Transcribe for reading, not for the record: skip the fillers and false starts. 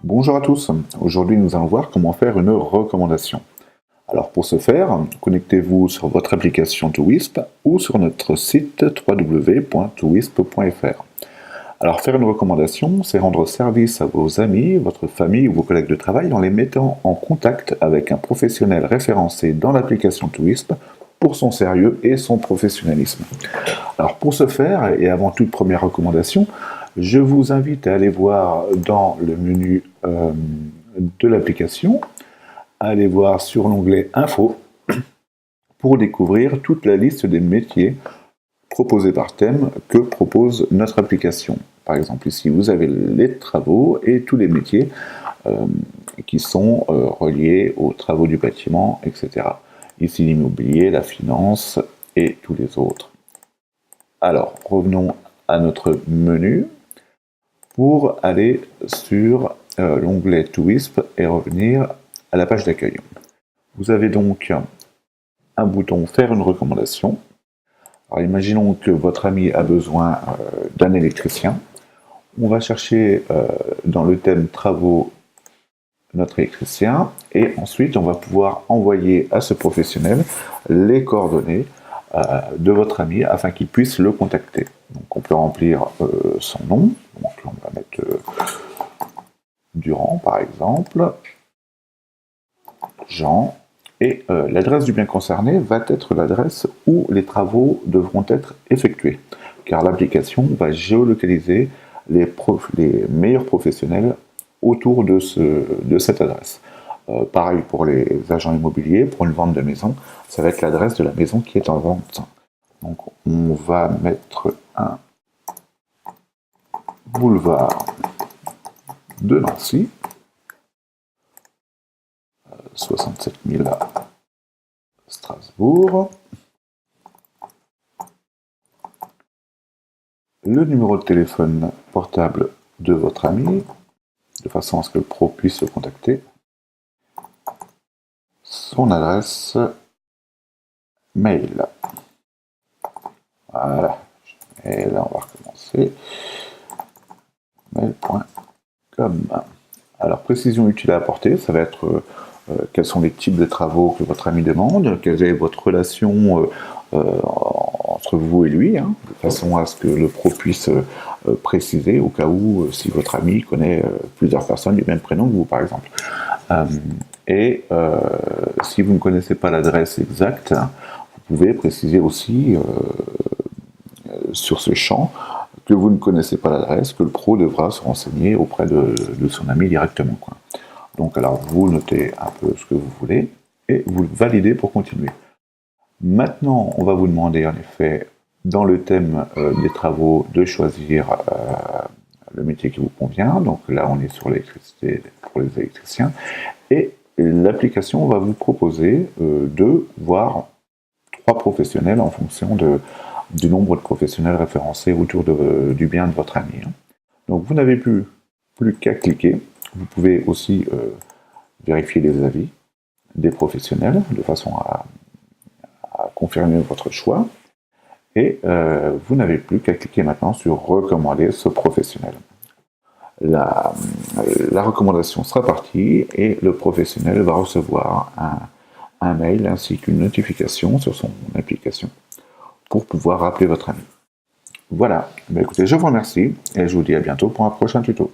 Bonjour à tous, aujourd'hui nous allons voir comment faire une recommandation. Alors pour ce faire, connectez-vous sur votre application ToWisp ou sur notre site www.towisp.fr. Alors faire une recommandation, c'est rendre service à vos amis, votre famille ou vos collègues de travail en les mettant en contact avec un professionnel référencé dans l'application ToWisp pour son sérieux et son professionnalisme. Alors pour ce faire, et avant toute première recommandation, je vous invite à aller voir dans le menu de l'application, à aller voir sur l'onglet Info pour découvrir toute la liste des métiers proposés par thème que propose notre application. Par exemple, ici, vous avez les travaux et tous les métiers qui sont reliés aux travaux du bâtiment, etc. Ici, l'immobilier, la finance et tous les autres. Alors, revenons à notre menu pour aller sur l'onglet ToWisp et revenir à la page d'accueil. Vous avez donc un bouton Faire une recommandation. Alors, imaginons que votre ami a besoin d'un électricien. On va chercher dans le thème Travaux notre électricien et ensuite on va pouvoir envoyer à ce professionnel les coordonnées de votre ami afin qu'il puisse le contacter. Donc on peut remplir son nom, donc on va mettre Durand par exemple, Jean, et l'adresse du bien concerné va être l'adresse où les travaux devront être effectués, car l'application va géolocaliser les meilleurs professionnels autour de cette adresse. Pareil pour les agents immobiliers, pour une vente de maison, ça va être l'adresse de la maison qui est en vente. Donc on va mettre un boulevard de Nancy, 67 000 Strasbourg. Le numéro de téléphone portable de votre ami, de façon à ce que le pro puisse le contacter. Son adresse mail. Voilà. Et là, on va recommencer. mail.com. Alors, précision utile à apporter, ça va être quels sont les types de travaux que votre ami demande, quelle est votre relation entre vous et lui, de façon à ce que le pro puisse préciser, au cas où, si votre ami connaît plusieurs personnes du même prénom que vous, par exemple. Si vous ne connaissez pas l'adresse exacte, vous pouvez préciser aussi sur ce champ que vous ne connaissez pas l'adresse, que le pro devra se renseigner auprès de son ami directement. Donc alors vous notez un peu ce que vous voulez et vous le validez pour continuer. Maintenant, on va vous demander en effet, dans le thème des travaux, de choisir le métier qui vous convient. Donc là, on est sur l'électricité pour les électriciens. Et l'application va vous proposer de voir 3 professionnels en fonction du nombre de professionnels référencés autour du bien de votre ami. Donc vous n'avez plus qu'à cliquer. Vous pouvez aussi vérifier les avis des professionnels de façon à confirmer votre choix. Et vous n'avez plus qu'à cliquer maintenant sur recommander ce professionnel. La recommandation sera partie et le professionnel va recevoir un mail ainsi qu'une notification sur son application pour pouvoir rappeler votre ami. Voilà, écoutez, je vous remercie et je vous dis à bientôt pour un prochain tuto.